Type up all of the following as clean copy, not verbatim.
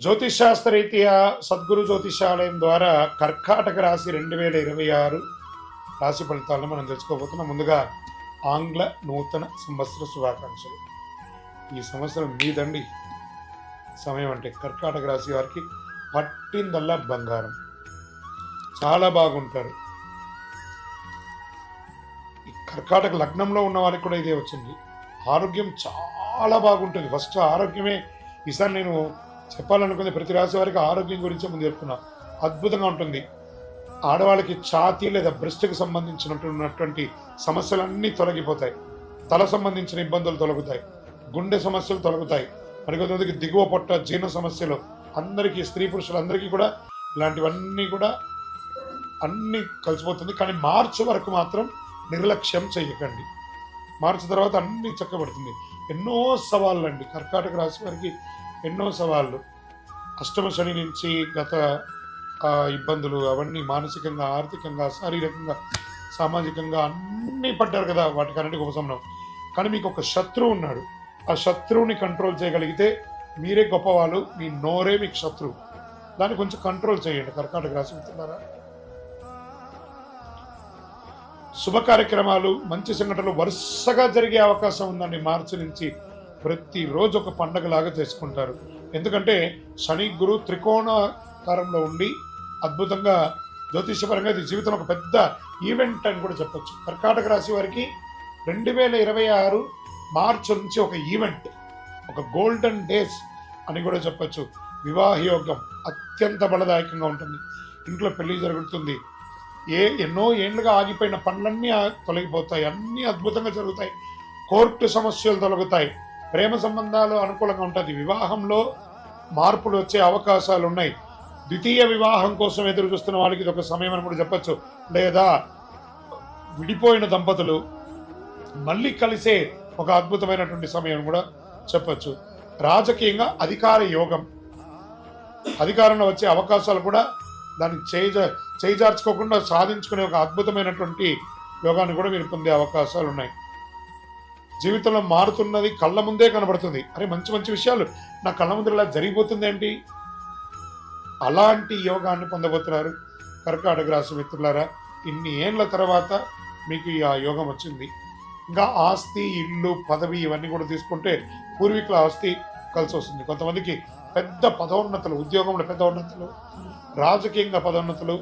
జ్యోతిషాస్త్రరీత్యా సద్గురు జ్యోతిషాలయం ద్వారా కర్కాటక రాశి 2026 రాశి ఫలితాలను మనం తెలుసుకోబోతున్నాం. ముందుగా ఆంగ్ల నూతన సంవత్సర శుభాకాంక్షలు. ఈ సంవత్సరం మీదండి. సమయం అంటే కర్కాటక రాశి వారికి పట్టిందల్లా బంగారం. చాలా బాగుంటారు. ఈ కర్కాటక లగ్నంలో ఉన్న వాళ్ళకి కూడా ఇదే వచ్చింది. ఆరోగ్యం చాలా బాగుంటుంది. ఫస్ట్ ఆరోగ్యమే ఈసారి నేను చెప్పాలనుకునే ప్రతి రాశి వారికి ఆరోగ్యం గురించి ముందు చెప్తున్నా. అద్భుతంగా ఉంటుంది. ఆడవాళ్ళకి ఛాతీ లేదా బ్రెస్ట్కి సంబంధించినటువంటి సమస్యలన్నీ తొలగిపోతాయి. తల సంబంధించిన ఇబ్బందులు తొలగుతాయి. గుండె సమస్యలు తొలగుతాయి. మరికొంతమందికి దిగువ పొట్ట జీర్ణ సమస్యలు, అందరికీ స్త్రీ పురుషులందరికీ కూడా ఇలాంటివన్నీ కూడా అన్నీ కలిసిపోతుంది. కానీ మార్చి వరకు మాత్రం నిర్లక్ష్యం చేయకండి. మార్చి తర్వాత అన్నీ చక్కబడుతుంది. ఎన్నో సవాళ్ళు అండి కర్కాటక రాశి వారికి, ఎన్నో సవాళ్ళు. అష్టమ శని నుంచి గత ఇబ్బందులు అవన్నీ మానసికంగా, ఆర్థికంగా, శారీరకంగా, సామాజికంగా అన్నీ పడ్డారు కదా, వాటికన్నిటికీ ఉపశమనం. కానీ మీకు ఒక శత్రువు ఉన్నాడు. ఆ శత్రువుని కంట్రోల్ చేయగలిగితే మీరే గొప్పవాళ్ళు. మీ నోరే మీకు శత్రువు. దాన్ని కొంచెం కంట్రోల్ చేయండి కర్కాటక రాశి మిత్రులారా. శుభ కార్యక్రమాలు, మంచి సంఘటనలు వరుసగా జరిగే అవకాశం ఉందండి. మార్చి నుంచి ప్రతిరోజు ఒక పండగలాగా చేసుకుంటారు. ఎందుకంటే శని గురు త్రికోణాకారంలో ఉండి అద్భుతంగా జ్యోతిషపరంగా ఇది జీవితం ఒక పెద్ద ఈవెంట్ అని కూడా చెప్పొచ్చు. కర్కాటక రాశి వారికి 2026 మార్చి నుంచి ఒక ఈవెంట్, ఒక గోల్డెన్ డేస్ అని కూడా చెప్పొచ్చు. వివాహ యోగం అత్యంత బలదాయకంగా ఉంటుంది. ఇంట్లో పెళ్లి జరుగుతుంది. ఎన్నో ఏళ్ళుగా ఆగిపోయిన పనులన్నీ తొలగిపోతాయి. అన్నీ అద్భుతంగా జరుగుతాయి. కోర్టు సమస్యలు తొలగుతాయి. ప్రేమ సంబంధాలు అనుకూలంగా ఉంటుంది. వివాహంలో మార్పులు వచ్చే అవకాశాలు ఉన్నాయి. ద్వితీయ వివాహం కోసం ఎదురు చూస్తున్న వాళ్ళకి ఇది ఒక సమయం అని కూడా చెప్పచ్చు. లేదా విడిపోయిన దంపతులు మళ్ళీ కలిసే ఒక అద్భుతమైనటువంటి సమయం కూడా చెప్పచ్చు. రాజకీయంగా అధికార యోగం, అధికారంలో వచ్చే అవకాశాలు కూడా దాన్ని చేజార్చుకోకుండా సాధించుకునే ఒక అద్భుతమైనటువంటి యోగాన్ని కూడా మీరు పొందే అవకాశాలు ఉన్నాయి. జీవితంలో మారుతున్నది కళ్ళ ముందే కనబడుతుంది. అరే మంచి మంచి విషయాలు నా కళ్ళ ముందు ఇలా జరిగిపోతుంది ఏంటి, అలాంటి యోగాన్ని పొందబోతున్నారు కర్కాటక రాశి మిత్రులారా. ఇన్ని ఏళ్ళ తర్వాత మీకు ఆ యోగం వచ్చింది. ఇంకా ఆస్తి, ఇల్లు, పదవి ఇవన్నీ కూడా తీసుకుంటే పూర్వీకుల ఆస్తి కలిసి వస్తుంది. కొంతమందికి పెద్ద పదోన్నతులు, ఉద్యోగంలో పెద్ద ఉన్నతులు, రాజకీయంగా పదోన్నతులు,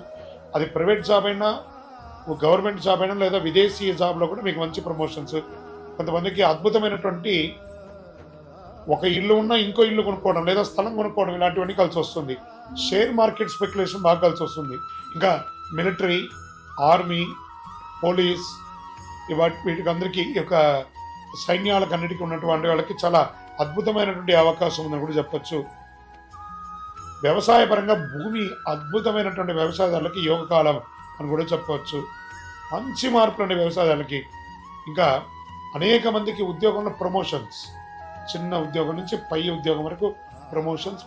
అది ప్రైవేట్ జాబ్ అయినా, గవర్నమెంట్ జాబ్ అయినా, లేదా విదేశీ జాబ్లో కూడా మీకు మంచి ప్రమోషన్స్. కొంతమందికి అద్భుతమైనటువంటి ఒక ఇల్లు ఉన్నా ఇంకో ఇల్లు కొనుక్కోవడం, లేదా స్థలం కొనుక్కోవడం, ఇలాంటివన్నీ కలిసి వస్తుంది. షేర్ మార్కెట్ స్పెక్యులేషన్ బాగా కలిసి వస్తుంది. ఇంకా మిలిటరీ, ఆర్మీ, పోలీస్, వీటికి అందరికీ ఈ యొక్క సైన్యాలకు అన్నిటికీ ఉన్నటువంటి వాళ్ళకి చాలా అద్భుతమైనటువంటి అవకాశం ఉందని కూడా చెప్పచ్చు. వ్యవసాయ పరంగా భూమి అద్భుతమైనటువంటి వ్యవసాయదారులకి యోగకాలం అని కూడా చెప్పవచ్చు. మంచి మార్పులు అండి వ్యవసాయదారులకి. ఇంకా అనేక మందికి ఉద్యోగంలో ప్రమోషన్స్, చిన్న ఉద్యోగం నుంచి పై ఉద్యోగం వరకు ప్రమోషన్స్,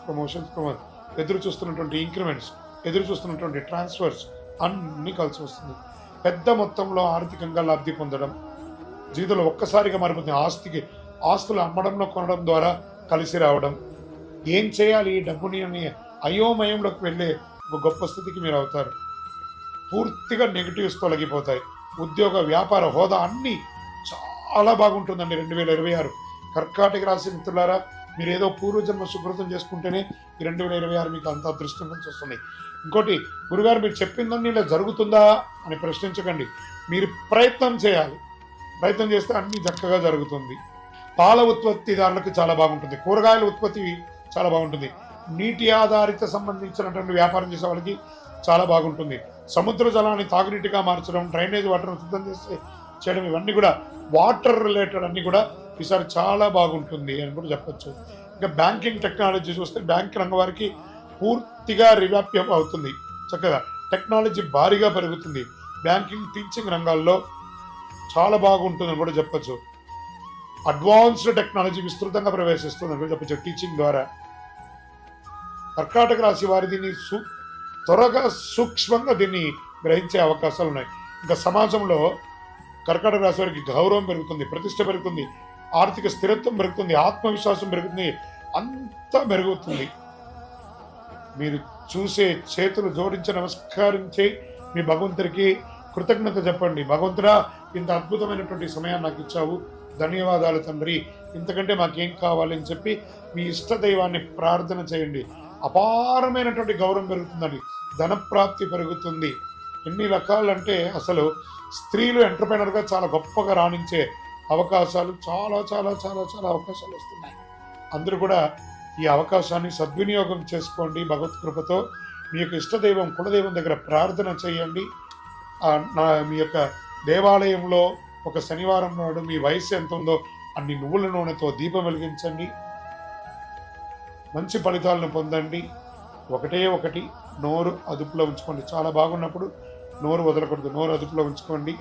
ఎదురు చూస్తున్నటువంటి ఇంక్రిమెంట్స్, ఎదురు చూస్తున్నటువంటి ట్రాన్స్ఫర్స్ అన్నీ కలిసి వస్తుంది. పెద్ద మొత్తంలో ఆర్థికంగా లబ్ధి పొందడం, జీవితంలో ఒక్కసారిగా మారిపోతుంది. ఆస్తులు అమ్మడంలో కొనడం ద్వారా కలిసి రావడం, ఏం చేయాలి ఈ డబ్బుని అని అయోమయంలోకి వెళ్ళే ఒక గొప్ప స్థితికి మీరు అవుతారు. పూర్తిగా నెగిటివ్స్ తొలగిపోతాయి. ఉద్యోగ, వ్యాపార హోదా అన్నీ చాలా బాగుంటుందండి 2026. కర్కాటక రాశి మిత్రులారా, మీరు ఏదో పూర్వజన్మ సుకృతం చేసుకుంటేనే ఈ 2026 మీకు అంత అదృష్టం కలిసి వస్తుంది. ఇంకోటి, గురుగారు మీరు చెప్పిందని ఇలా జరుగుతుందా అని ప్రశ్నించకండి. మీరు ప్రయత్నం చేయాలి. ప్రయత్నం చేస్తే అన్నీ చక్కగా జరుగుతుంది. పాల ఉత్పత్తిదారులకు చాలా బాగుంటుంది. కూరగాయల ఉత్పత్తి చాలా బాగుంటుంది. నీటి ఆధారిత సంబంధించినటువంటి వ్యాపారం చేసే వాళ్ళకి చాలా బాగుంటుంది. సముద్ర జలాన్ని తాగునీటిగా మార్చడం, డ్రైనేజ్ వాటర్ను శుద్ధం చేయడం, ఇవన్నీ కూడా వాటర్ రిలేటెడ్ అన్నీ కూడా ఈసారి చాలా బాగుంటుంది అని కూడా చెప్పచ్చు. ఇంకా బ్యాంకింగ్ టెక్నాలజీ చూస్తే బ్యాంక్ రంగం వారికి పూర్తిగా రివ్యాప్యం అవుతుంది. చక్కగా టెక్నాలజీ భారీగా పెరుగుతుంది. బ్యాంకింగ్, టీచింగ్ రంగాల్లో చాలా బాగుంటుందని కూడా చెప్పచ్చు. అడ్వాన్స్డ్ టెక్నాలజీ విస్తృతంగా ప్రవేశిస్తుందని కూడా చెప్పచ్చు టీచింగ్ ద్వారా. కర్కాటక రాశి వారి దీన్ని త్వరగా సూక్ష్మంగా దీన్ని గ్రహించే అవకాశాలు ఉన్నాయి. ఇంకా సమాజంలో కర్కాటక రాశి వారికి గౌరవం పెరుగుతుంది, ప్రతిష్ట పెరుగుతుంది, ఆర్థిక స్థిరత్వం పెరుగుతుంది, ఆత్మవిశ్వాసం పెరుగుతుంది, అంతా పెరుగుతుంది. మీరు చూసే చేతులు జోడించి నమస్కరించే మీ భగవంతుడికి కృతజ్ఞత చెప్పండి. భగవంతుడా, ఇంత అద్భుతమైనటువంటి సమయాన్ని నాకు ఇచ్చావు, ధన్యవాదాలు తండ్రి, ఇంతకంటే మాకేం కావాలి అని చెప్పి మీ ఇష్ట దైవాన్ని ప్రార్థన చేయండి. అపారమైనటువంటి గౌరవం పెరుగుతుందండి, ధనప్రాప్తి పెరుగుతుంది. ఎన్ని రకాలంటే అసలు స్త్రీలు ఎంటర్ప్రైనర్గా చాలా గొప్పగా రాణించే అవకాశాలు చాలా చాలా చాలా చాలా అవకాశాలు వస్తున్నాయి. అందరూ కూడా ఈ అవకాశాన్ని సద్వినియోగం చేసుకోండి. భగవత్ కృపతో మీ యొక్క ఇష్టదైవం కులదైవం దగ్గర ప్రార్థన చేయండి. మీ యొక్క దేవాలయంలో ఒక శనివారం నాడు మీ వయసు ఎంత ఉందో అన్ని నువ్వుల నూనెతో దీపం వెలిగించండి. మంచి ఫలితాలను పొందండి. ఒకటే ఒకటి, నోరు అదుపులో ఉంచుకోండి. చాలా బాగున్నప్పుడు నోరు వదలకూడదు, నోరు అదుపులో ఉంచుకోండి.